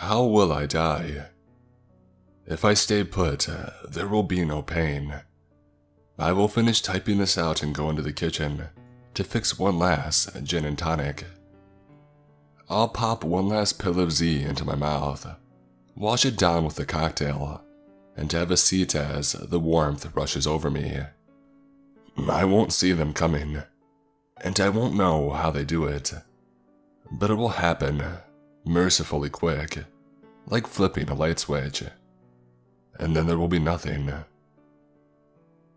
How will I die? If I stay put, there will be no pain. I will finish typing this out and go into the kitchen to fix one last gin and tonic. I'll pop one last pill of Z into my mouth, wash it down with the cocktail, and have a seat as the warmth rushes over me. I won't see them coming, and I won't know how they do it, but it will happen mercifully quick, like flipping a light switch, and then there will be nothing.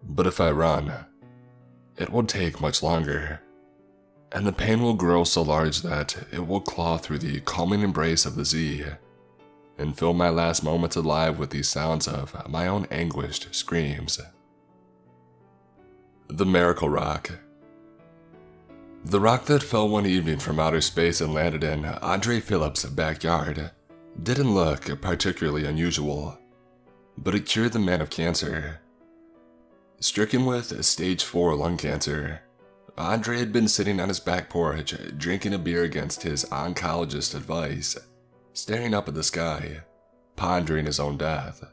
But if I run, it will take much longer, and the pain will grow so large that it will claw through the calming embrace of the Z and fill my last moments alive with the sounds of my own anguished screams. The Miracle Rock. The rock that fell one evening from outer space and landed in Andre Phillips' backyard didn't look particularly unusual, but it cured the man of cancer. Stricken with stage 4 lung cancer, Andre had been sitting on his back porch drinking a beer against his oncologist's advice, staring up at the sky, pondering his own death,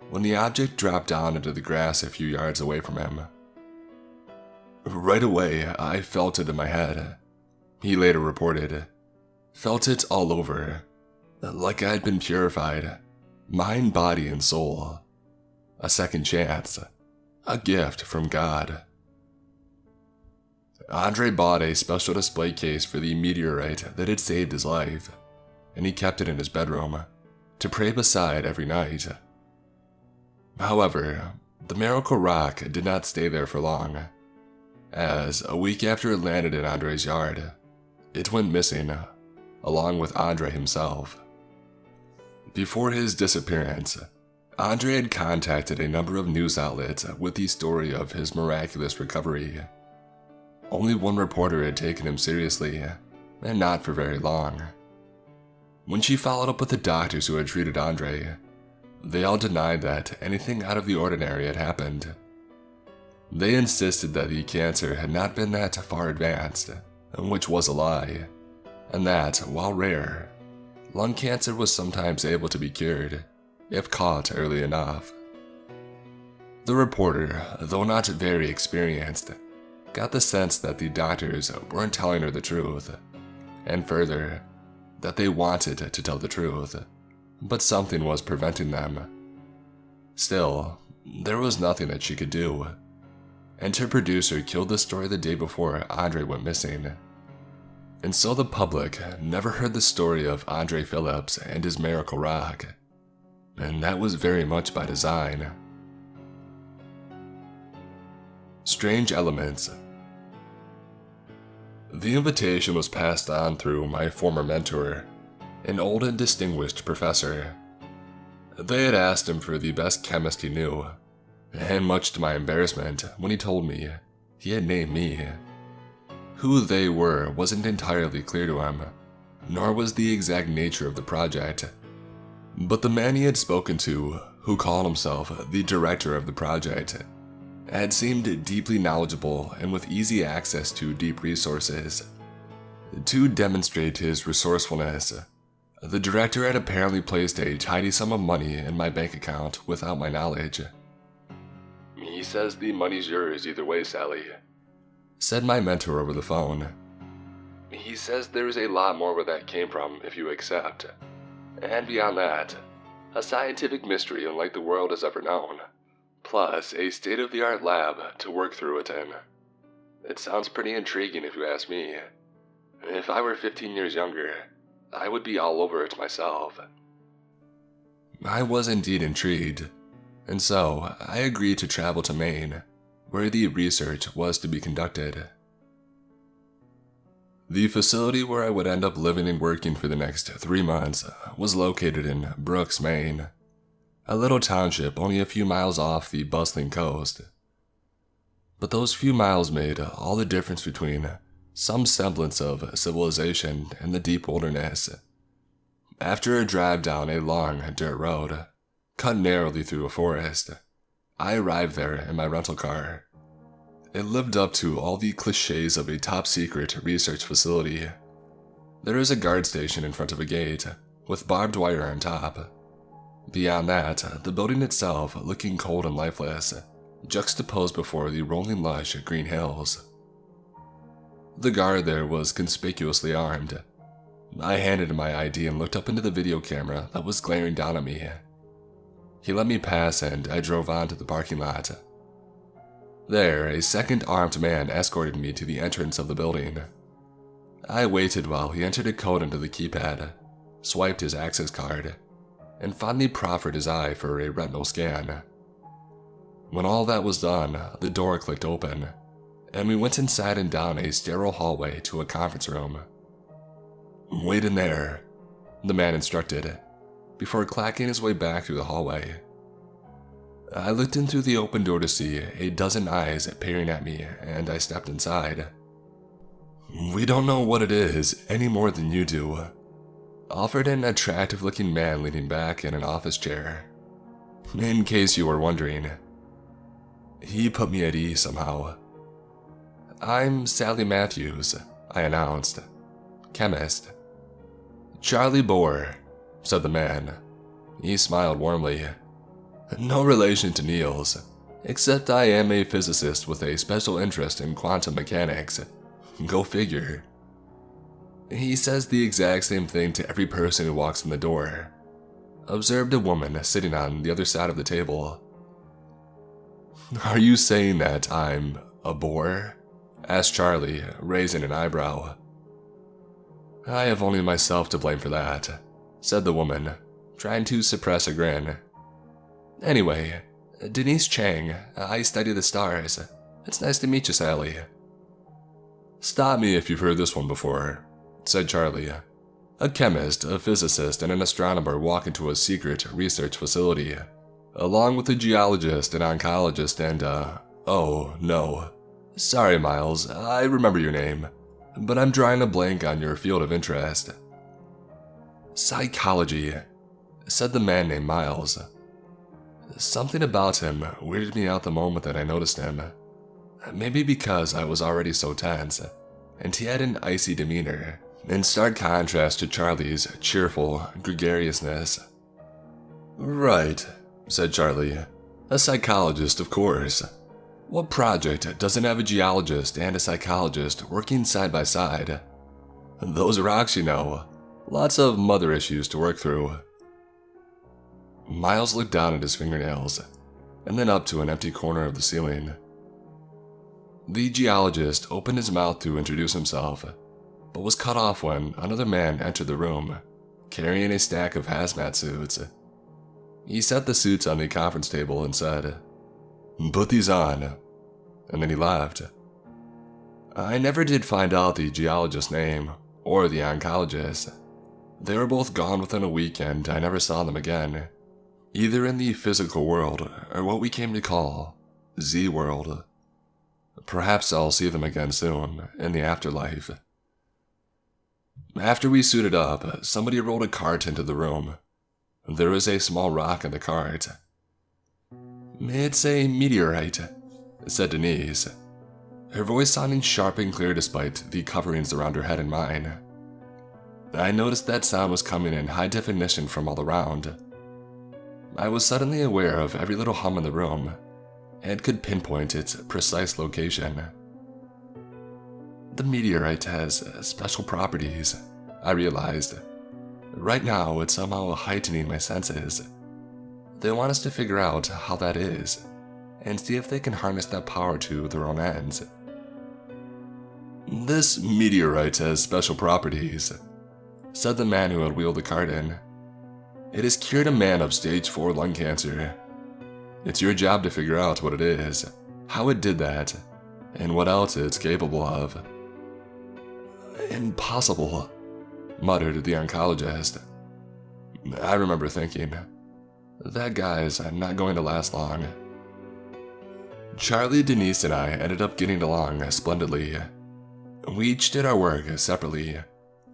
when the object dropped down into the grass a few yards away from him. Right away, I felt it in my head, he later reported. Felt it all over, like I had been purified, mind, body, and soul. A second chance, a gift from God. Andre bought a special display case for the meteorite that had saved his life, and he kept it in his bedroom to pray beside every night. However, the Miracle Rock did not stay there for long, as a week after it landed in Andre's yard, it went missing, along with Andre himself. Before his disappearance, Andre had contacted a number of news outlets with the story of his miraculous recovery. Only one reporter had taken him seriously, and not for very long. When she followed up with the doctors who had treated Andre, they all denied that anything out of the ordinary had happened. They insisted that the cancer had not been that far advanced, which was a lie, and that, while rare, lung cancer was sometimes able to be cured, if caught early enough. The reporter, though not very experienced, got the sense that the doctors weren't telling her the truth, and further, that they wanted to tell the truth, but something was preventing them. Still, there was nothing that she could do, and her producer killed the story the day before Andre went missing. And so the public never heard the story of Andre Phillips and his Miracle Rock, and that was very much by design. Strange Elements. The invitation was passed on through my former mentor, an old and distinguished professor. They had asked him for the best chemist he knew, and much to my embarrassment, when he told me, he had named me. Who they were wasn't entirely clear to him, nor was the exact nature of the project. But the man he had spoken to, who called himself the director of the project, had seemed deeply knowledgeable and with easy access to deep resources. To demonstrate his resourcefulness, the director had apparently placed a tidy sum of money in my bank account without my knowledge. "He says the money's yours either way, Sally," said my mentor over the phone. "He says there's a lot more where that came from if you accept. And beyond that, a scientific mystery unlike the world has ever known, plus a state-of-the-art lab to work through it in. It sounds pretty intriguing if you ask me. If I were 15 years younger, I would be all over it myself." I was indeed intrigued, and so I agreed to travel to Maine, where the research was to be conducted. The facility where I would end up living and working for the next 3 months was located in Brooks, Maine, a little township only a few miles off the bustling coast. But those few miles made all the difference between some semblance of civilization and the deep wilderness. After a drive down a long dirt road, cut narrowly through a forest, I arrived there in my rental car. It lived up to all the cliches of a top-secret research facility. There is a guard station in front of a gate, with barbed wire on top. Beyond that, the building itself looking cold and lifeless, juxtaposed before the rolling lush green hills. The guard there was conspicuously armed. I handed him my ID and looked up into the video camera that was glaring down at me. He let me pass and I drove on to the parking lot. There, a second armed man escorted me to the entrance of the building. I waited while he entered a code into the keypad, swiped his access card, and finally proffered his eye for a retinal scan. When all that was done, the door clicked open, and we went inside and down a sterile hallway to a conference room. "Wait in there," the man instructed, before clacking his way back through the hallway. I looked in through the open door to see a dozen eyes peering at me, and I stepped inside. "We don't know what it is any more than you do," offered an attractive-looking man leaning back in an office chair. "In case you were wondering." He put me at ease somehow. "I'm Sally Matthews," I announced. "Chemist." "Charlie Bohr," said the man. He smiled warmly. "No relation to Niels, except I am a physicist with a special interest in quantum mechanics. Go figure." "He says the exact same thing to every person who walks in the door," observed a woman sitting on the other side of the table. "Are you saying that I'm a bore?" asked Charlie, raising an eyebrow. "I have only myself to blame for that," said the woman, trying to suppress a grin. "Anyway, Denise Chang, I study the stars. It's nice to meet you, Sally." "Stop me if you've heard this one before," said Charlie. "A chemist, a physicist, and an astronomer walk into a secret research facility, along with a geologist, an oncologist, and oh, no. Sorry, Miles, I remember your name, but I'm drawing a blank on your field of interest." "Psychology," said the man named Miles. Something about him weirded me out the moment that I noticed him. Maybe because I was already so tense, and he had an icy demeanor, in stark contrast to Charlie's cheerful gregariousness. "Right," said Charlie. "A psychologist, of course. What project doesn't have a geologist and a psychologist working side by side? Those rocks, you know. Lots of mother issues to work through." Miles looked down at his fingernails, and then up to an empty corner of the ceiling. The geologist opened his mouth to introduce himself, but was cut off when another man entered the room, carrying a stack of hazmat suits. He set the suits on the conference table and said, "Put these on," and then he left. I never did find out the geologist's name or the oncologist. They were both gone within a week and I never saw them again, either in the physical world or what we came to call Z-World. Perhaps I'll see them again soon, in the afterlife. After we suited up, somebody rolled a cart into the room. There was a small rock in the cart. "It's a meteorite," said Denise, her voice sounding sharp and clear despite the coverings around her head and mine. I noticed that sound was coming in high definition from all around. I was suddenly aware of every little hum in the room, and could pinpoint its precise location. The meteorite has special properties, I realized. Right now, it's somehow heightening my senses. They want us to figure out how that is, and see if they can harness that power to their own ends. "This meteorite has special properties," said the man who had wheeled the cart in. "It has cured a man of stage 4 lung cancer. It's your job to figure out what it is, how it did that, and what else it's capable of." "Impossible," muttered the oncologist. I remember thinking, that guy's not going to last long. Charlie, Denise, and I ended up getting along splendidly. We each did our work separately,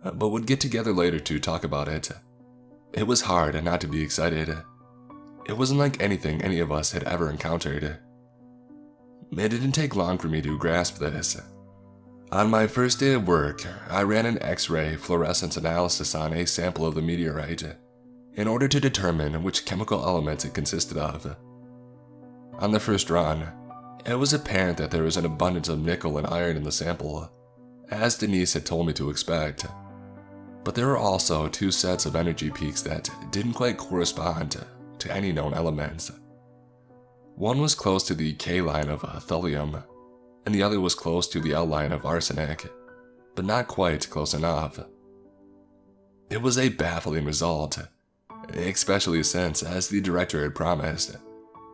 but would get together later to talk about it. It was hard not to be excited. It wasn't like anything any of us had ever encountered. It didn't take long for me to grasp this. On my first day of work, I ran an X-ray fluorescence analysis on a sample of the meteorite in order to determine which chemical elements it consisted of. On the first run, it was apparent that there was an abundance of nickel and iron in the sample, as Denise had told me to expect. But there were also two sets of energy peaks that didn't quite correspond to any known elements. One was close to the K line of thulium, and the other was close to the L line of arsenic, but not quite close enough. It was a baffling result, especially since, as the director had promised,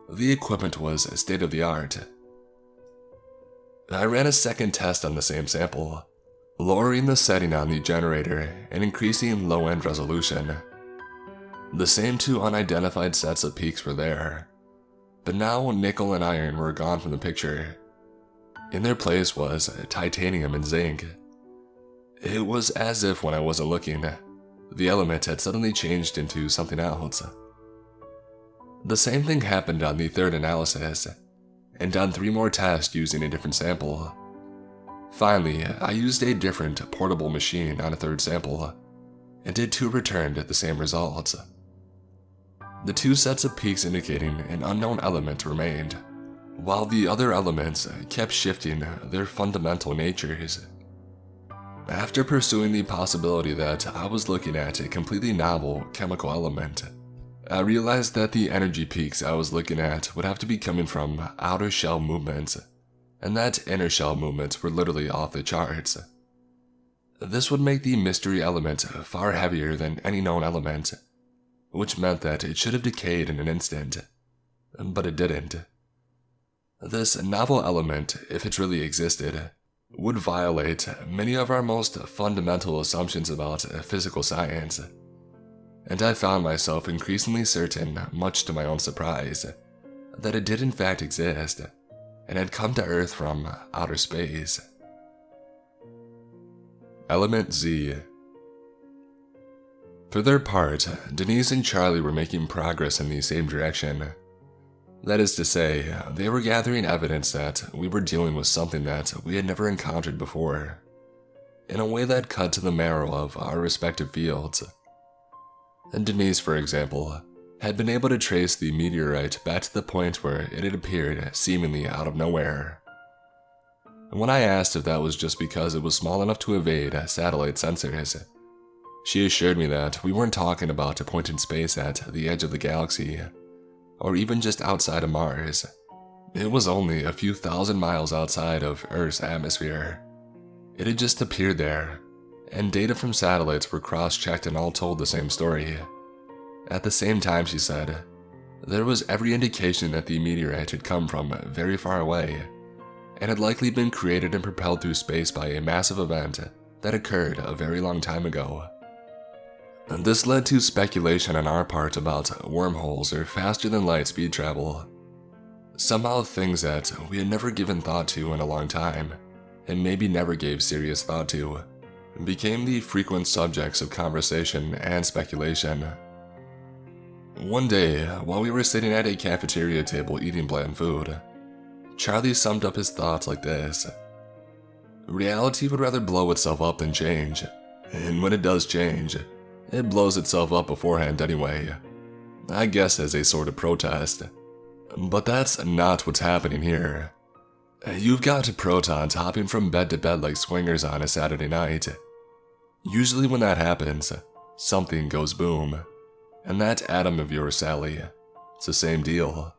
the equipment was state-of-the-art. I ran a second test on the same sample, lowering the setting on the generator and increasing low-end resolution. The same two unidentified sets of peaks were there, but now nickel and iron were gone from the picture. In their place was titanium and zinc. It was as if when I wasn't looking, the element had suddenly changed into something else. The same thing happened on the third analysis, and on 3 more tests using a different sample. Finally, I used a different portable machine on a third sample, and it too returned the same results. The 2 sets of peaks indicating an unknown element remained, while the other elements kept shifting their fundamental natures. After pursuing the possibility that I was looking at a completely novel chemical element, I realized that the energy peaks I was looking at would have to be coming from outer shell movements, and that inner shell movements were literally off the charts. This would make the mystery element far heavier than any known element, which meant that it should have decayed in an instant, but it didn't. This novel element, if it really existed, would violate many of our most fundamental assumptions about physical science, and I found myself increasingly certain, much to my own surprise, that it did in fact exist, and had come to Earth from outer space. Element Z. For their part, Denise and Charlie were making progress in the same direction. That is to say, they were gathering evidence that we were dealing with something that we had never encountered before, in a way that cut to the marrow of our respective fields. And Denise, for example, had been able to trace the meteorite back to the point where it had appeared seemingly out of nowhere. And when I asked if that was just because it was small enough to evade satellite sensors, she assured me that we weren't talking about a point in space at the edge of the galaxy, or even just outside of Mars. It was only a few thousand miles outside of Earth's atmosphere. It had just appeared there, and data from satellites were cross-checked and all told the same story. At the same time, she said, there was every indication that the meteorite had come from very far away, and had likely been created and propelled through space by a massive event that occurred a very long time ago. This led to speculation on our part about wormholes or faster-than-light speed travel. Somehow things that we had never given thought to in a long time, and maybe never gave serious thought to, became the frequent subjects of conversation and speculation. One day, while we were sitting at a cafeteria table eating bland food, Charlie summed up his thoughts like this. Reality would rather blow itself up than change, and when it does change, it blows itself up beforehand anyway, I guess as a sort of protest. But that's not what's happening here. You've got protons hopping from bed to bed like swingers on a Saturday night. Usually when that happens, something goes boom. And that atom of yours, Sally, it's the same deal.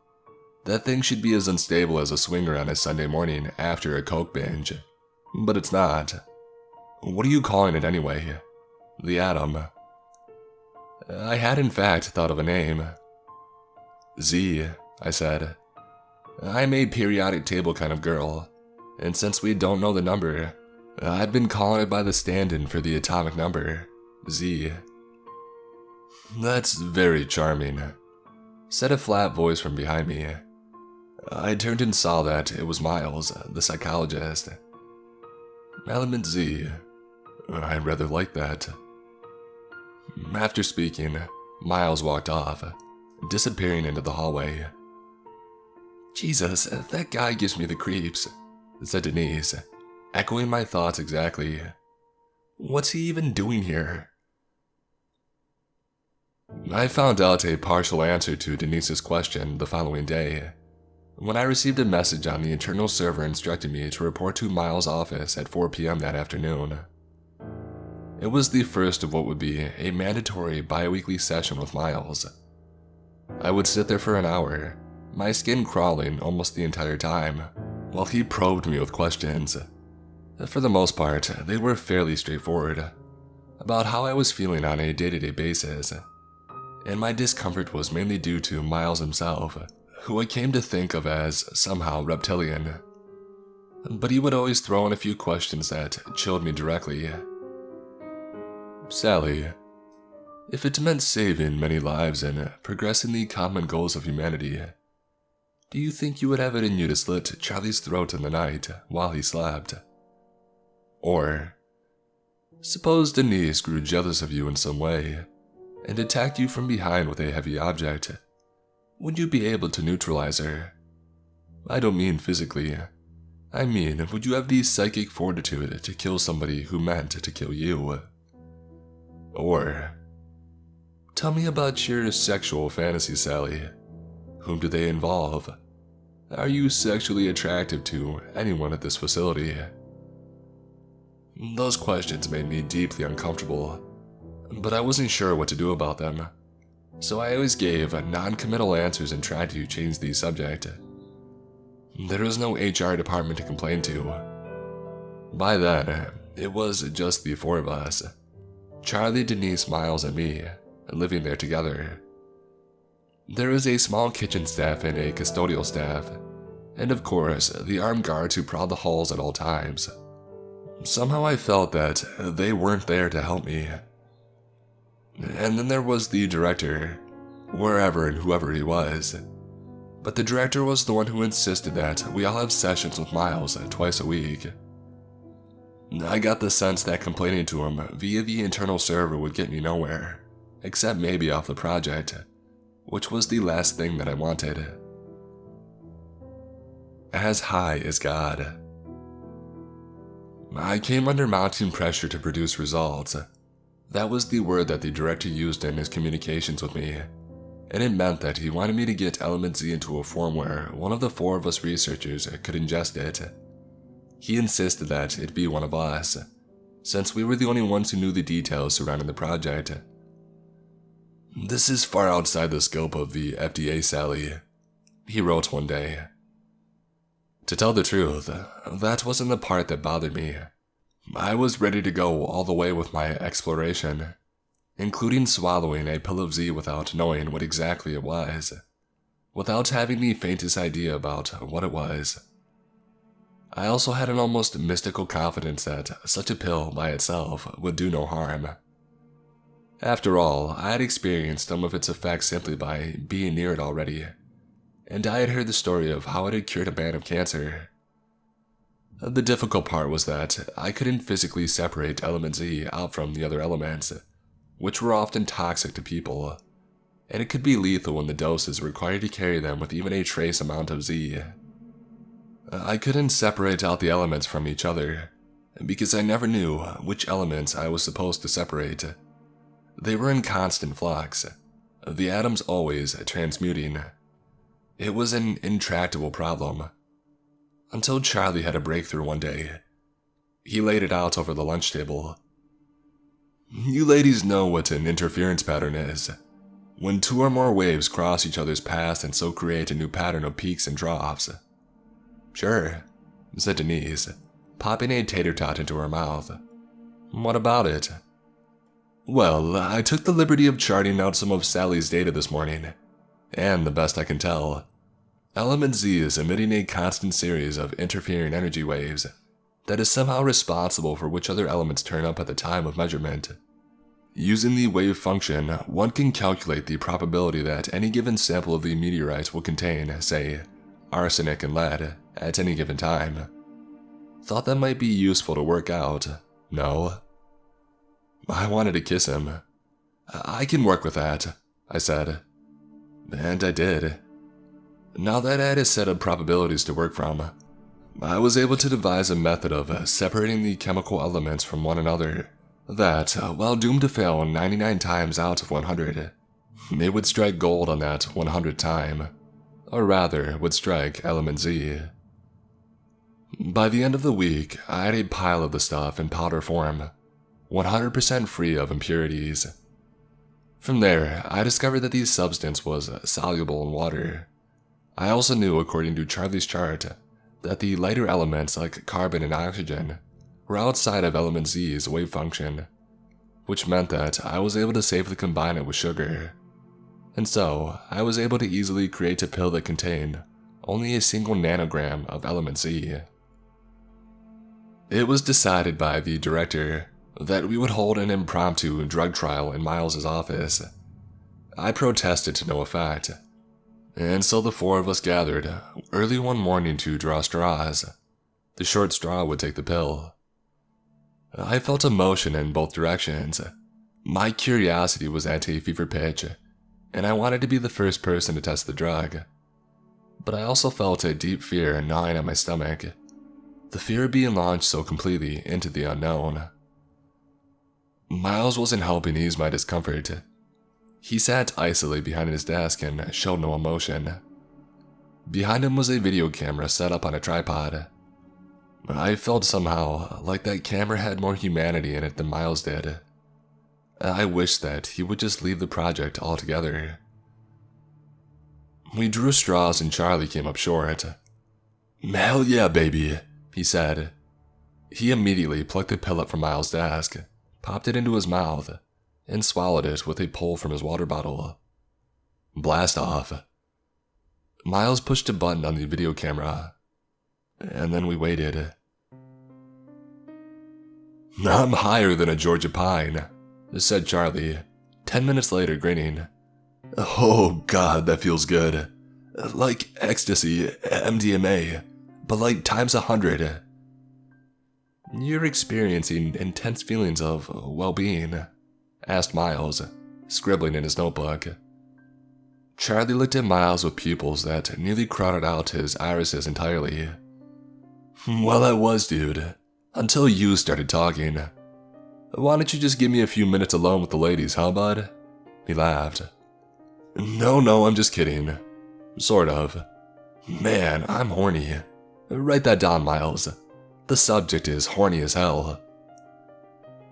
That thing should be as unstable as a swinger on a Sunday morning after a Coke binge. But it's not. What are you calling it anyway? The atom. I had in fact thought of a name. Z, I said. I'm a periodic table kind of girl, and since we don't know the number, I've been calling it by the stand-in for the atomic number, Z. That's very charming, said a flat voice from behind me. I turned and saw that it was Miles, the psychologist. Element Z. I rather like that. After speaking, Miles walked off, disappearing into the hallway. Jesus, that guy gives me the creeps, said Denise, echoing my thoughts exactly. What's he even doing here? I found out a partial answer to Denise's question the following day, when I received a message on the internal server instructing me to report to Miles' office at 4 p.m. that afternoon. It was the first of what would be a mandatory bi-weekly session with Miles. I would sit there for an hour, my skin crawling almost the entire time, while he probed me with questions. For the most part, they were fairly straightforward, about how I was feeling on a day-to-day basis, and my discomfort was mainly due to Miles himself, who I came to think of as somehow reptilian. But he would always throw in a few questions that chilled me directly. Sally, if it meant saving many lives and progressing the common goals of humanity, do you think you would have it in you to slit Charlie's throat in the night while he slept? Or, suppose Denise grew jealous of you in some way and attacked you from behind with a heavy object. Would you be able to neutralize her? I don't mean physically. I mean, would you have the psychic fortitude to kill somebody who meant to kill you? Or, tell me about your sexual fantasies, Sally. Whom do they involve? Are you sexually attractive to anyone at this facility? Those questions made me deeply uncomfortable, but I wasn't sure what to do about them, so I always gave non-committal answers and tried to change the subject. There was no HR department to complain to. By then, it was just the four of us, Charlie, Denise, Miles, and me, living there together. There was a small kitchen staff and a custodial staff, and of course, the armed guards who prowled the halls at all times. Somehow I felt that they weren't there to help me. And then there was the director, wherever and whoever he was. But the director was the one who insisted that we all have sessions with Miles twice a week. I got the sense that complaining to him via the internal server would get me nowhere, except maybe off the project, which was the last thing that I wanted. As high as God. I came under mounting pressure to produce results. That was the word that the director used in his communications with me, and it meant that he wanted me to get Element Z into a form where one of the four of us researchers could ingest it. He insisted that it be one of us, since we were the only ones who knew the details surrounding the project. This is far outside the scope of the FDA, Sally, he wrote one day. To tell the truth, that wasn't the part that bothered me. I was ready to go all the way with my exploration, including swallowing a pill of Z without knowing what exactly it was, without having the faintest idea about what it was. I also had an almost mystical confidence that such a pill by itself would do no harm. After all, I had experienced some of its effects simply by being near it already, and I had heard the story of how it had cured a man of cancer. The difficult part was that I couldn't physically separate Element Z out from the other elements, which were often toxic to people, and it could be lethal when the doses required to carry them with even a trace amount of Z. I couldn't separate out the elements from each other, because I never knew which elements I was supposed to separate. They were in constant flux, the atoms always transmuting. It was an intractable problem. Until Charlie had a breakthrough one day. He laid it out over the lunch table. You ladies know what an interference pattern is. When two or more waves cross each other's paths and so create a new pattern of peaks and troughs. Sure, said Denise, popping a tater tot into her mouth. What about it? Well, I took the liberty of charting out some of Sally's data this morning, and the best I can tell, Element Z is emitting a constant series of interfering energy waves that is somehow responsible for which other elements turn up at the time of measurement. Using the wave function, one can calculate the probability that any given sample of the meteorite will contain, say, arsenic and lead at any given time. Thought that might be useful to work out, no? I wanted to kiss him. I can work with that, I said. And I did. Now that I had a set of probabilities to work from, I was able to devise a method of separating the chemical elements from one another that, while doomed to fail 99 times out of 100, it would strike gold on that 100th time, or rather, would strike element Z. By the end of the week, I had a pile of the stuff in powder form, 100% free of impurities. From there, I discovered that the substance was soluble in water. I also knew, according to Charlie's chart, that the lighter elements like carbon and oxygen were outside of element Z's wave function, which meant that I was able to safely combine it with sugar. And so, I was able to easily create a pill that contained only a single nanogram of element Z. It was decided by the director that we would hold an impromptu drug trial in Miles' office. I protested to no effect, and so the four of us gathered early one morning to draw straws. The short straw would take the pill. I felt emotion in both directions. My curiosity was at a fever pitch, and I wanted to be the first person to test the drug. But I also felt a deep fear gnawing at my stomach, the fear of being launched so completely into the unknown. Miles wasn't helping ease my discomfort. He sat icily behind his desk and showed no emotion. Behind him was a video camera set up on a tripod. I felt somehow like that camera had more humanity in it than Miles did. I wished that he would just leave the project altogether. We drew straws and Charlie came up short. "Hell yeah, baby," he said. He immediately plucked the pill up from Miles' desk, popped it into his mouth, and swallowed it with a pull from his water bottle. Blast off. Miles pushed a button on the video camera, and then we waited. "I'm higher than a Georgia pine," said Charlie, 10 minutes later, grinning. "Oh god, that feels good. Like ecstasy, MDMA, but like times 100. "You're experiencing intense feelings of well-being?" asked Miles, scribbling in his notebook. Charlie looked at Miles with pupils that nearly crowded out his irises entirely. "Well, I was, dude. Until you started talking. Why don't you just give me a few minutes alone with the ladies, huh, bud?" He laughed. No, I'm just kidding. Sort of. Man, I'm horny. Write that down, Miles. The subject is horny as hell."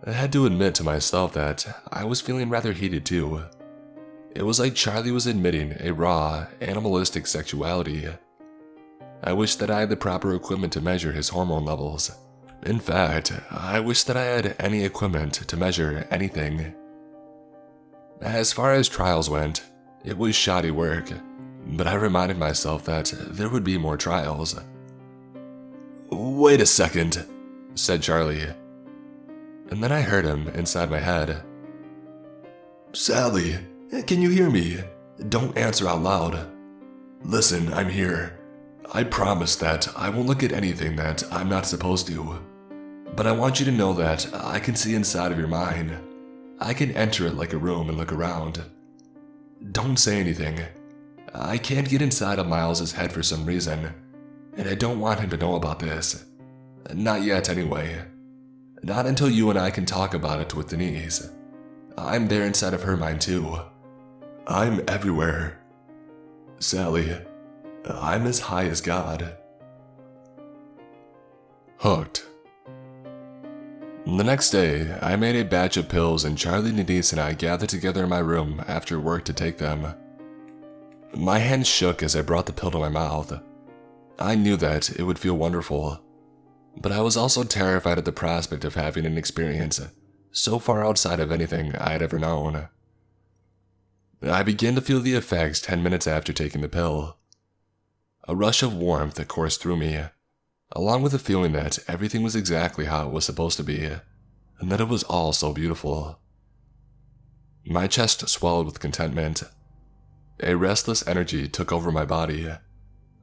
I had to admit to myself that I was feeling rather heated too. It was like Charlie was admitting a raw, animalistic sexuality. I wished that I had the proper equipment to measure his hormone levels. In fact, I wish that I had any equipment to measure anything. As far as trials went, it was shoddy work, but I reminded myself that there would be more trials. "Wait a second," said Charlie. And then I heard him inside my head. "Sally, can you hear me? Don't answer out loud. Listen, I'm here. I promise that I won't look at anything that I'm not supposed to. But I want you to know that I can see inside of your mind. I can enter it like a room and look around. Don't say anything. I can't get inside of Miles' head for some reason, and I don't want him to know about this. Not yet, anyway. Not until you and I can talk about it with Denise. I'm there inside of her mind too. I'm everywhere. Sally, I'm as high as God." Hooked. The next day, I made a batch of pills and Charlie, Denise, and I gathered together in my room after work to take them. My hands shook as I brought the pill to my mouth. I knew that it would feel wonderful, but I was also terrified at the prospect of having an experience so far outside of anything I had ever known. I began to feel the effects 10 minutes after taking the pill. A rush of warmth that coursed through me, along with the feeling that everything was exactly how it was supposed to be, and that it was all so beautiful. My chest swelled with contentment. A restless energy took over my body,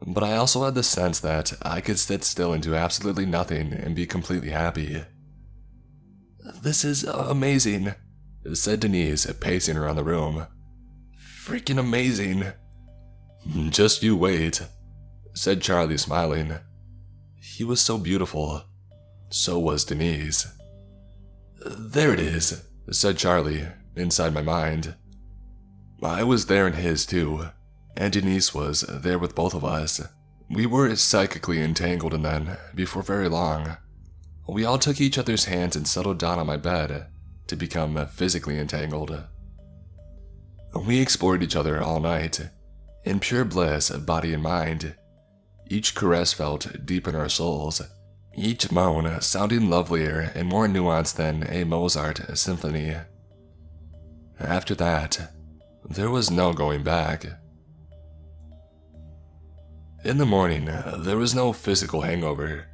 but I also had the sense that I could sit still and do absolutely nothing and be completely happy. "This is amazing," said Denise, pacing around the room. "Freaking amazing." "Just you wait," said Charlie, smiling. He was so beautiful. So was Denise. "There it is," said Charlie, inside my mind. I was there in his too, and Denise was there with both of us. We were psychically entangled, and then, before very long, we all took each other's hands and settled down on my bed to become physically entangled. We explored each other all night, in pure bliss of body and mind. Each caress felt deep in our souls, each moan sounding lovelier and more nuanced than a Mozart symphony. After that, there was no going back. In the morning, there was no physical hangover.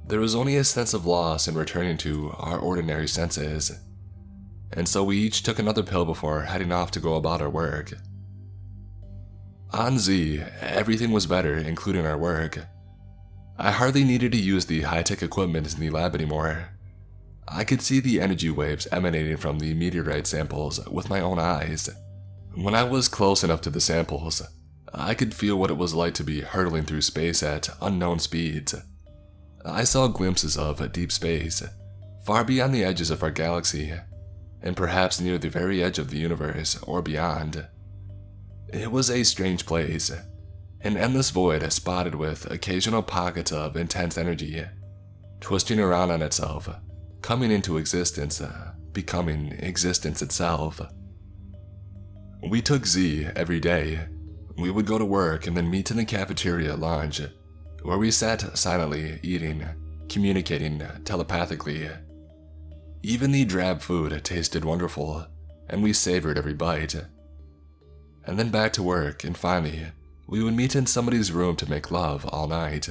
There was only a sense of loss in returning to our ordinary senses. And so we each took another pill before heading off to go about our work. On Z, everything was better, including our work. I hardly needed to use the high-tech equipment in the lab anymore. I could see the energy waves emanating from the meteorite samples with my own eyes. When I was close enough to the samples, I could feel what it was like to be hurtling through space at unknown speeds. I saw glimpses of deep space, far beyond the edges of our galaxy, and perhaps near the very edge of the universe or beyond. It was a strange place, an endless void spotted with occasional pockets of intense energy, twisting around on itself, coming into existence, becoming existence itself. We took Z every day. We would go to work and then meet in the cafeteria at lunch, where we sat silently, eating, communicating telepathically. Even the drab food tasted wonderful, and we savored every bite. And then back to work, and finally, we would meet in somebody's room to make love all night.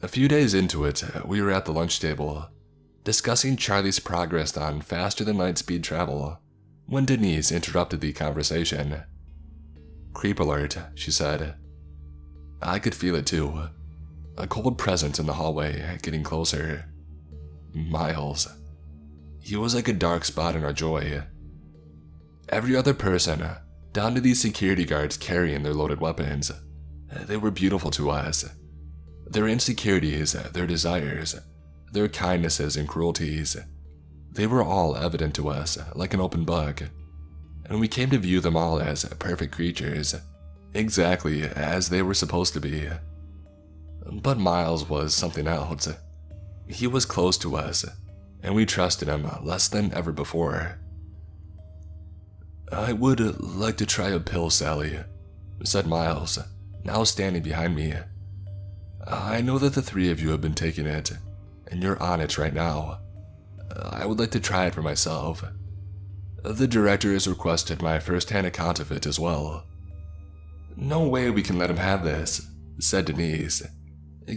A few days into it, we were at the lunch table, discussing Charlie's progress on faster-than-light-speed travel, when Denise interrupted the conversation. "Creep alert," she said. I could feel it too. A cold presence in the hallway, getting closer. Miles. He was like a dark spot in our joy. Every other person, down to these security guards carrying their loaded weapons, they were beautiful to us. Their insecurities, their desires, their kindnesses and cruelties, they were all evident to us like an open book, and we came to view them all as perfect creatures, exactly as they were supposed to be. But Miles was something else. He was close to us, and we trusted him less than ever before. "I would like to try a pill, Sally," said Miles, now standing behind me. "I know that the three of you have been taking it, and you're on it right now. I would like to try it for myself. The director has requested my first-hand account of it as well." "No way we can let him have this," said Denise.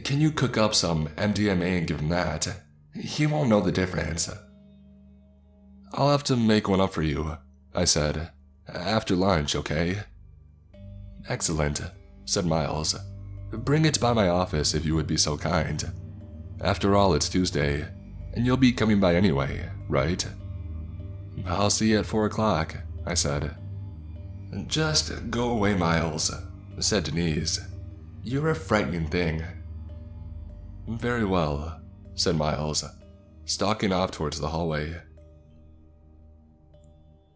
"Can you cook up some MDMA and give him that? He won't know the difference." "I'll have to make one up for you," I said. "After lunch, okay?" "Excellent," said Miles. "Bring it by my office if you would be so kind. After all, it's Tuesday, and you'll be coming by anyway, right?" "I'll see you at 4 o'clock, I said. "Just go away, Miles," said Denise. "You're a frightening thing." "Very well," said Miles, stalking off towards the hallway.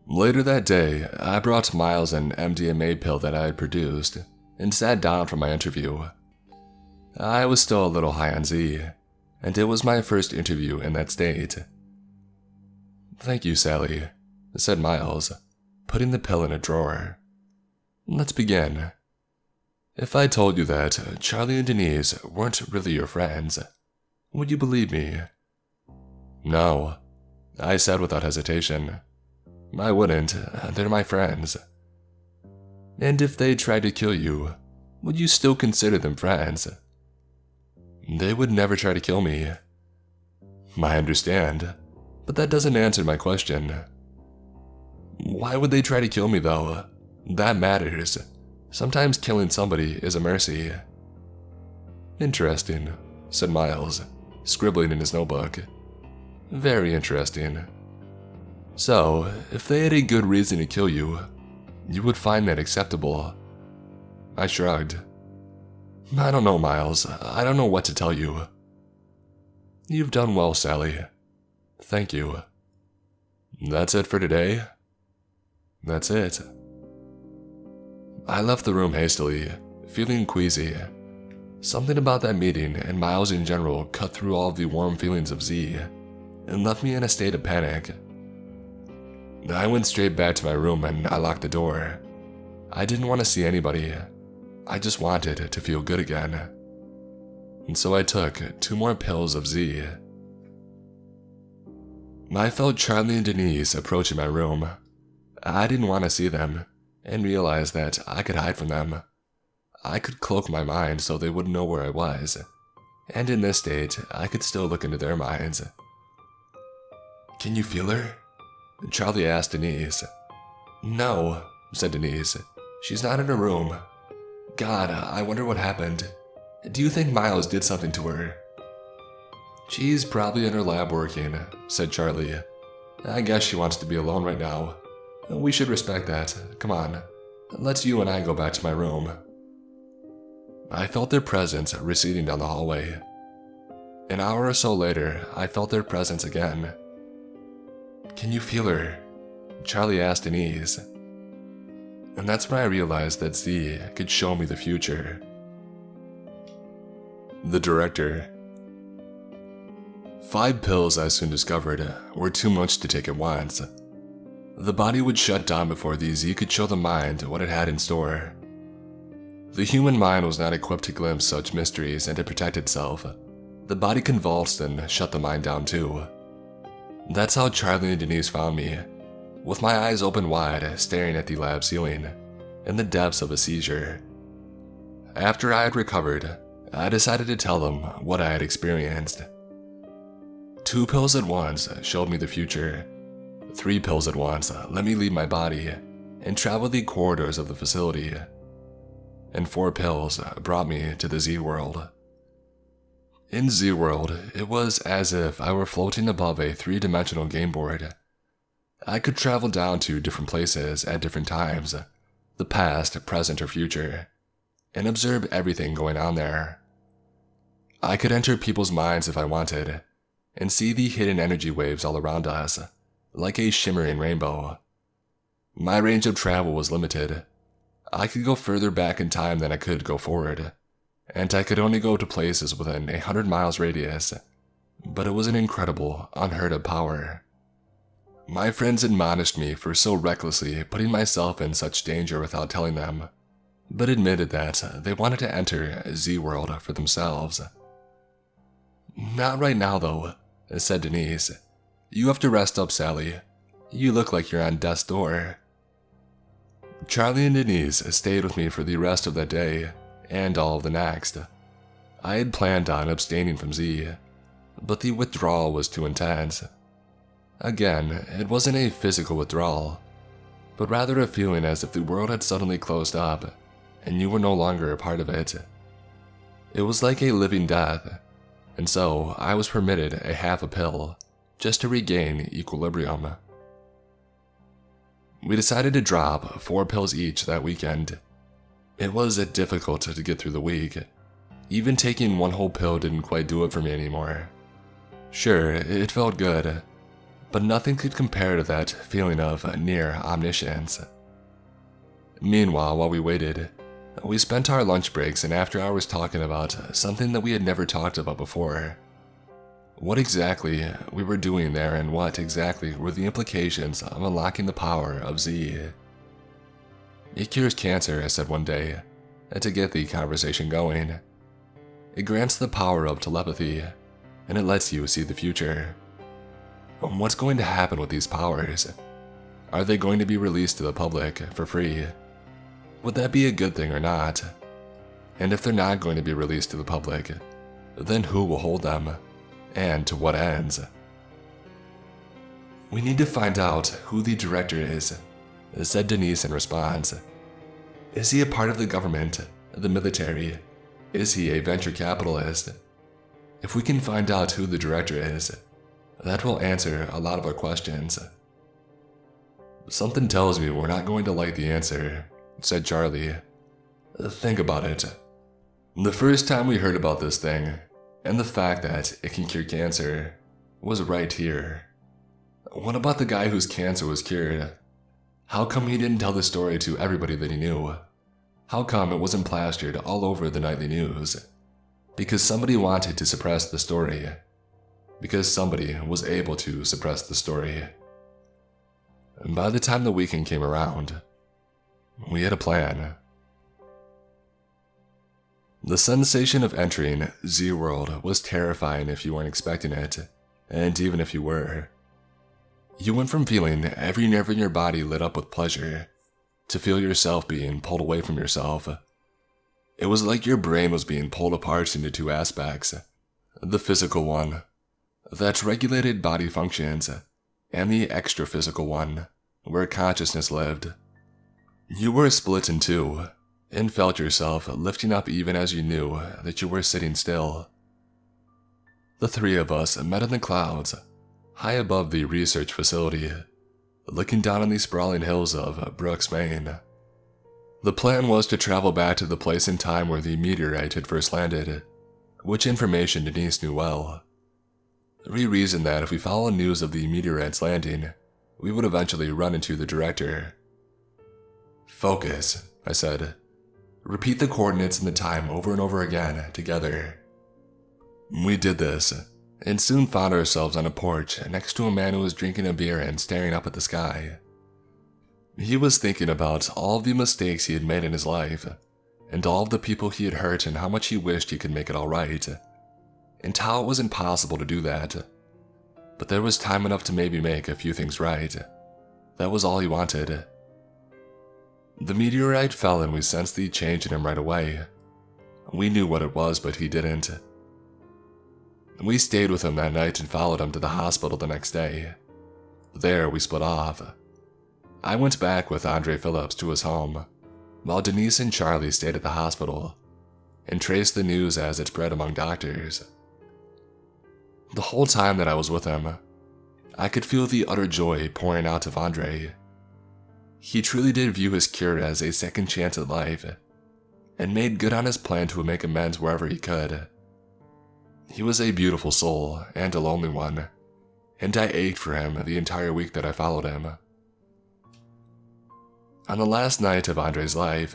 Later that day, I brought Miles an MDMA pill that I had produced and sat down for my interview. I was still a little high on Z, and it was my first interview in that state. "Thank you, Sally," said Miles, putting the pill in a drawer. "Let's begin. If I told you that Charlie and Denise weren't really your friends, would you believe me?" "No," I said without hesitation. "I wouldn't. They're my friends." "And if they tried to kill you, would you still consider them friends?" "They would never try to kill me." "I understand, but that doesn't answer my question." "Why would they try to kill me, though? That matters. Sometimes killing somebody is a mercy." "Interesting," said Miles, scribbling in his notebook. "Very interesting. So, if they had a good reason to kill you, you would find that acceptable?" I shrugged. I don't know, Miles. I don't know what to tell you. You've done well, Sally. Thank you. That's it for today? That's it. I left the room hastily, feeling queasy. Something about that meeting and Miles in general cut through all of the warm feelings of Z and left me in a state of panic. I went straight back to my room and I locked the door. I didn't want to see anybody. I just wanted to feel good again. And so I took 2 more pills of Z. I felt Charlie and Denise approaching my room. I didn't want to see them and realized that I could hide from them. I could cloak my mind so they wouldn't know where I was. And in this state, I could still look into their minds. Can you feel her? Charlie asked Denise. No, said Denise. She's not in her room. God, I wonder what happened. Do you think Miles did something to her? She's probably in her lab working, said Charlie. I guess she wants to be alone right now. We should respect that. Come on. Let's you and I go back to my room. I felt their presence receding down the hallway. An hour or so later, I felt their presence again. Can you feel her? Charlie asked Denise. And that's when I realized that Z could show me the future. The director. 5 pills, I soon discovered, were too much to take at once. The body would shut down before the Z could show the mind what it had in store. The human mind was not equipped to glimpse such mysteries and to protect itself. The body convulsed and shut the mind down too. That's how Charlie and Denise found me, with my eyes open wide, staring at the lab ceiling, in the depths of a seizure. After I had recovered, I decided to tell them what I had experienced. 2 pills at once showed me the future. 3 pills at once let me leave my body and travel the corridors of the facility. And 4 pills brought me to the Z world. In Z world, it was as if I were floating above a 3-dimensional game board. I could travel down to different places at different times, the past, present, or future, and observe everything going on there. I could enter people's minds if I wanted, and see the hidden energy waves all around us, like a shimmering rainbow. My range of travel was limited. I could go further back in time than I could go forward, and I could only go to places within 100 miles radius, but it was an incredible, unheard of power. My friends admonished me for so recklessly putting myself in such danger without telling them, but admitted that they wanted to enter Z world for themselves. Not right now though, said Denise. You have to rest up, Sally. You look like you're on death's door. Charlie and Denise stayed with me for the rest of that day and all of the next. I had planned on abstaining from Z, but the withdrawal was too intense. Again, it wasn't a physical withdrawal, but rather a feeling as if the world had suddenly closed up and you were no longer a part of it. It was like a living death, and so I was permitted a half a pill just to regain equilibrium. We decided to drop 4 pills each that weekend. It was difficult to get through the week. Even taking 1 whole pill didn't quite do it for me anymore. Sure, it felt good, but nothing could compare to that feeling of near omniscience. Meanwhile, while we waited, we spent our lunch breaks and after hours talking about something that we had never talked about before. What exactly we were doing there and what exactly were the implications of unlocking the power of Z. It cures cancer, I said one day, to get the conversation going. It grants the power of telepathy, and it lets you see the future. What's going to happen with these powers? Are they going to be released to the public for free? Would that be a good thing or not? And if they're not going to be released to the public, then who will hold them? And to what ends? We need to find out who the director is, said Denise in response. Is he a part of the government, the military? Is he a venture capitalist? If we can find out who the director is, that will answer a lot of our questions. Something tells me we're not going to like the answer, said Charlie. Think about it. The first time we heard about this thing, and the fact that it can cure cancer, was right here. What about the guy whose cancer was cured? How come he didn't tell the story to everybody that he knew? How come it wasn't plastered all over the nightly news? Because somebody wanted to suppress the story. Because somebody was able to suppress the story. And by the time the weekend came around, we had a plan. The sensation of entering Z World was terrifying if you weren't expecting it, and even if you were. You went from feeling every nerve in your body lit up with pleasure to feel yourself being pulled away from yourself. It was like your brain was being pulled apart into two aspects. The physical one, that regulated body functions, and the extra physical one, where consciousness lived. You were split in two, and felt yourself lifting up even as you knew that you were sitting still. The three of us met in the clouds, high above the research facility, looking down on the sprawling hills of Brooks, Maine. The plan was to travel back to the place in time where the meteorite had first landed, which information Denise knew well. We reasoned that if we followed news of the meteorite's landing, we would eventually run into the director. "Focus," I said. "Repeat the coordinates and the time over and over again, together." We did this, and soon found ourselves on a porch next to a man who was drinking a beer and staring up at the sky. He was thinking about all of the mistakes he had made in his life, and all of the people he had hurt and how much he wished he could make it all right, and how it was impossible to do that. But there was time enough to maybe make a few things right. That was all he wanted. The meteorite fell and we sensed the change in him right away. We knew what it was, but he didn't. We stayed with him that night and followed him to the hospital the next day. There we split off. I went back with Andre Phillips to his home, while Denise and Charlie stayed at the hospital and traced the news as it spread among doctors. The whole time that I was with him, I could feel the utter joy pouring out of Andre. He truly did view his cure as a second chance at life, and made good on his plan to make amends wherever he could. He was a beautiful soul, and a lonely one, and I ached for him the entire week that I followed him. On the last night of Andre's life,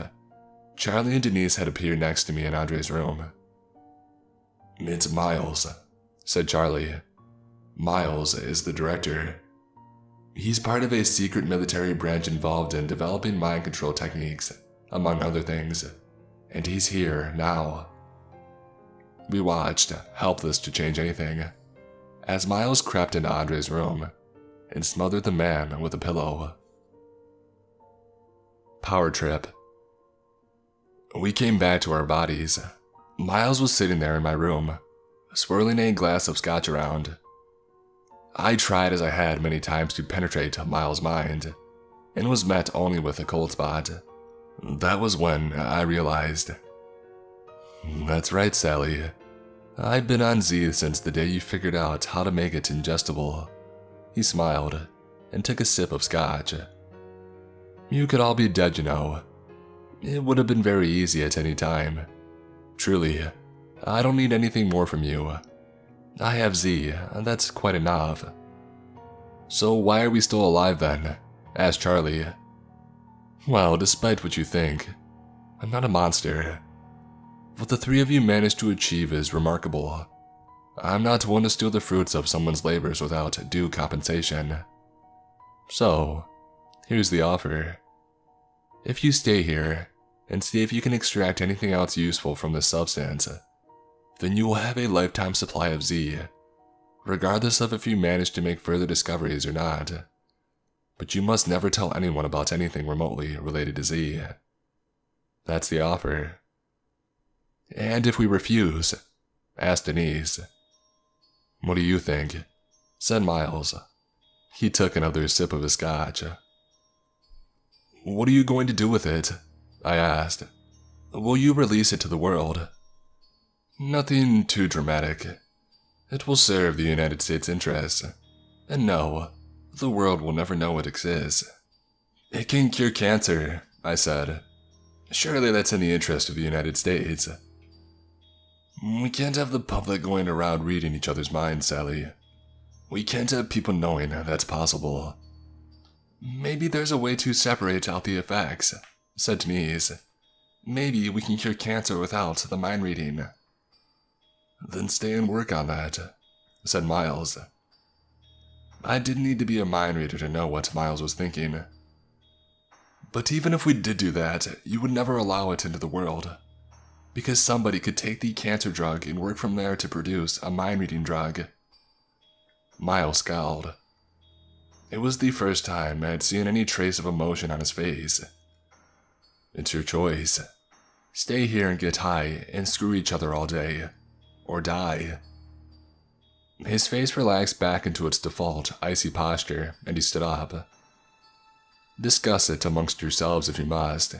Charlie and Denise had appeared next to me in Andre's room. "It's Miles," said Charlie. "Miles is the director. He's part of a secret military branch involved in developing mind control techniques, among other things, and he's here now." We watched, helpless to change anything, as Miles crept into Andre's room and smothered the man with a pillow. Power trip. We came back to our bodies. Miles was sitting there in my room, swirling a glass of scotch around. I tried as I had many times to penetrate Miles' mind, and was met only with a cold spot. That was when I realized. "That's right, Sally. I've been on Z since the day you figured out how to make it ingestible." He smiled and took a sip of scotch. "You could all be dead, you know. It would have been very easy at any time. Truly, I don't need anything more from you. I have Z, and that's quite enough." "So why are we still alive then?" asked Charlie. "Well, despite what you think, I'm not a monster. What the three of you managed to achieve is remarkable. I'm not one to steal the fruits of someone's labors without due compensation. So, here's the offer. If you stay here and see if you can extract anything else useful from this substance, then you will have a lifetime supply of Z, regardless of if you manage to make further discoveries or not. But you must never tell anyone about anything remotely related to Z. That's the offer." "And if we refuse?" asked Denise. "What do you think?" said Miles. He took another sip of his scotch. "What are you going to do with it?" I asked. "Will you release it to the world?" "Nothing too dramatic. It will serve the United States' interests. And no, the world will never know it exists." "It can cure cancer," I said. "Surely that's in the interest of the United States." We can't have the public going around reading each other's minds, Sally. We can't have people knowing that's possible. Maybe there's a way to separate out the effects, said Denise. Maybe we can cure cancer without the mind reading. Then stay and work on that, said Miles. I didn't need to be a mind reader to know what Miles was thinking. But even if we did do that, you would never allow it into the world. Because somebody could take the cancer drug and work from there to produce a mind-reading drug. Miles scowled. It was the first time I had seen any trace of emotion on his face. It's your choice. Stay here and get high and screw each other all day. Or die. His face relaxed back into its default, icy posture, and he stood up. Discuss it amongst yourselves if you must.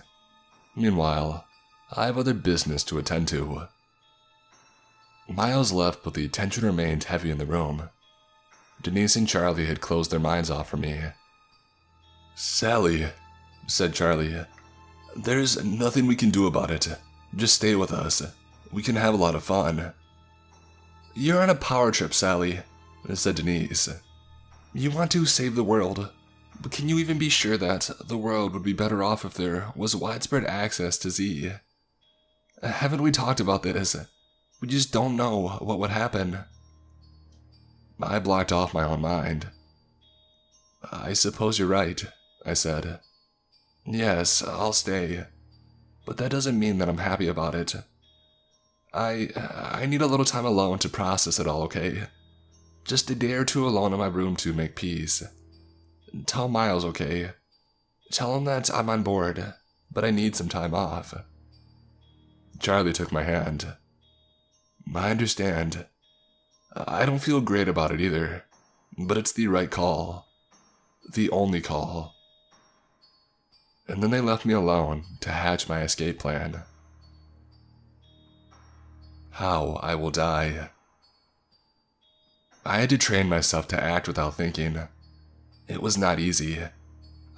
Meanwhile, I have other business to attend to. Miles left, but the tension remained heavy in the room. Denise and Charlie had closed their minds off for me. Sally, said Charlie, there's nothing we can do about it. Just stay with us. We can have a lot of fun. You're on a power trip, Sally, said Denise. You want to save the world, but can you even be sure that the world would be better off if there was widespread access to Z? Haven't we talked about this? We just don't know what would happen. I blocked off my own mind. I suppose you're right, I said. Yes, I'll stay. But that doesn't mean that I'm happy about it. I need a little time alone to process it all, okay? Just a day or two alone in my room to make peace. Tell Miles, okay? Tell him that I'm on board, but I need some time off. Charlie took my hand. I understand. I don't feel great about it either, but it's the right call. The only call. And then they left me alone to hatch my escape plan. How I will die. I had to train myself to act without thinking. It was not easy.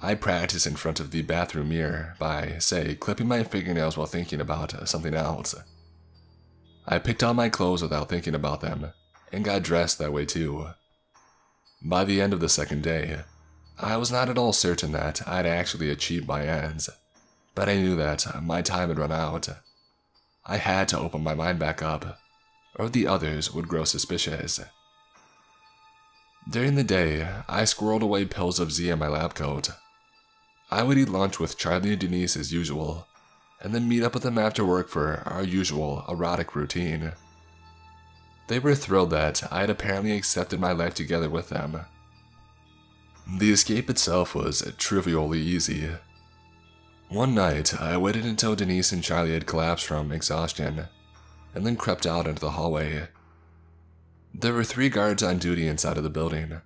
I practiced in front of the bathroom mirror by, say, clipping my fingernails while thinking about something else. I picked on my clothes without thinking about them, and got dressed that way too. By the end of the second day, I was not at all certain that I'd actually achieved my ends, but I knew that my time had run out. I had to open my mind back up, or the others would grow suspicious. During the day, I squirreled away pills of Z in my lab coat. I would eat lunch with Charlie and Denise as usual, and then meet up with them after work for our usual erotic routine. They were thrilled that I had apparently accepted my life together with them. The escape itself was trivially easy. One night, I waited until Denise and Charlie had collapsed from exhaustion, and then crept out into the hallway. There were 3 guards on duty inside of the building,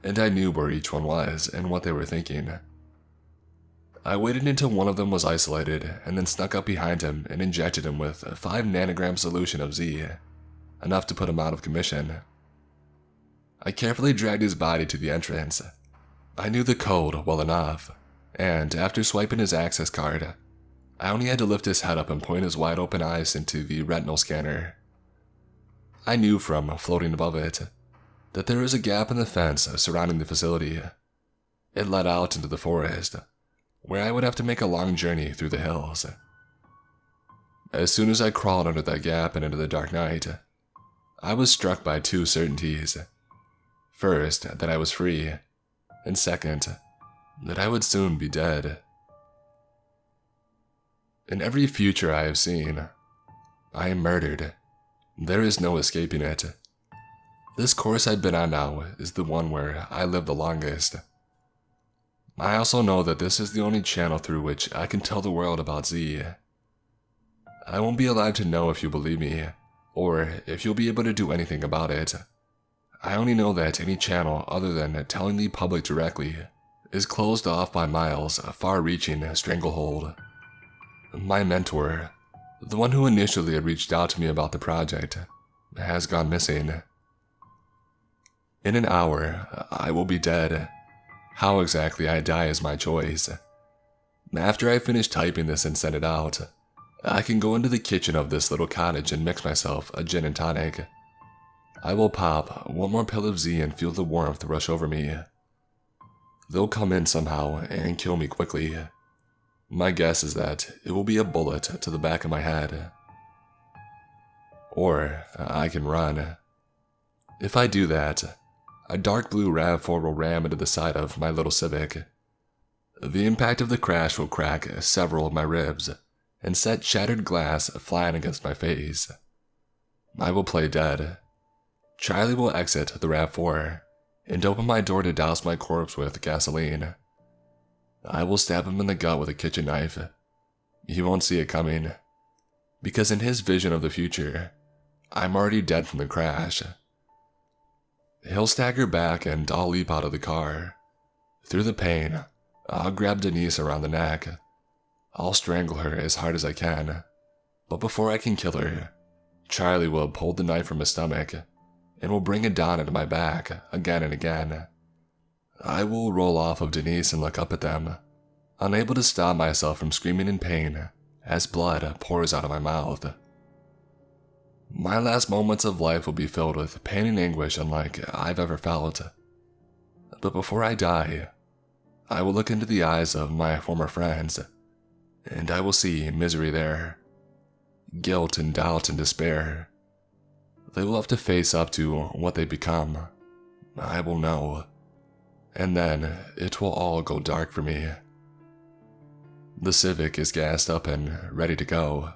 and I knew where each one was and what they were thinking. I waited until one of them was isolated, and then snuck up behind him and injected him with a 5 nanogram solution of Z, enough to put him out of commission. I carefully dragged his body to the entrance. I knew the code well enough, and after swiping his access card, I only had to lift his head up and point his wide open eyes into the retinal scanner. I knew from floating above it that there was a gap in the fence surrounding the facility. It led out into the forest, where I would have to make a long journey through the hills. As soon as I crawled under that gap and into the dark night, I was struck by 2 certainties. First, that I was free, and second, that I would soon be dead. In every future I have seen, I am murdered. There is no escaping it. This course I've been on now is the one where I live the longest. I also know that this is the only channel through which I can tell the world about Z. I won't be alive to know if you believe me, or if you'll be able to do anything about it. I only know that any channel other than telling the public directly is closed off by Miles' far-reaching stranglehold. My mentor, the one who initially had reached out to me about the project, has gone missing. In an hour, I will be dead. How exactly I die is my choice. After I finish typing this and send it out, I can go into the kitchen of this little cottage and mix myself a gin and tonic. I will pop one more pill of Z and feel the warmth rush over me. They'll come in somehow and kill me quickly. My guess is that it will be a bullet to the back of my head. Or I can run. If I do that, a dark blue RAV4 will ram into the side of my little Civic. The impact of the crash will crack several of my ribs and set shattered glass flying against my face. I will play dead. Charlie will exit the RAV4 and open my door to douse my corpse with gasoline. I will stab him in the gut with a kitchen knife. He won't see it coming, because in his vision of the future, I'm already dead from the crash. He'll stagger back and I'll leap out of the car. Through the pain, I'll grab Denise around the neck. I'll strangle her as hard as I can, but before I can kill her, Charlie will pull the knife from his stomach and will bring it down into my back again and again. I will roll off of Denise and look up at them, unable to stop myself from screaming in pain as blood pours out of my mouth. My last moments of life will be filled with pain and anguish unlike I've ever felt. But before I die, I will look into the eyes of my former friends, and I will see misery there, guilt and doubt and despair. They will have to face up to what they become. I will know. And then it will all go dark for me. The Civic is gassed up and ready to go.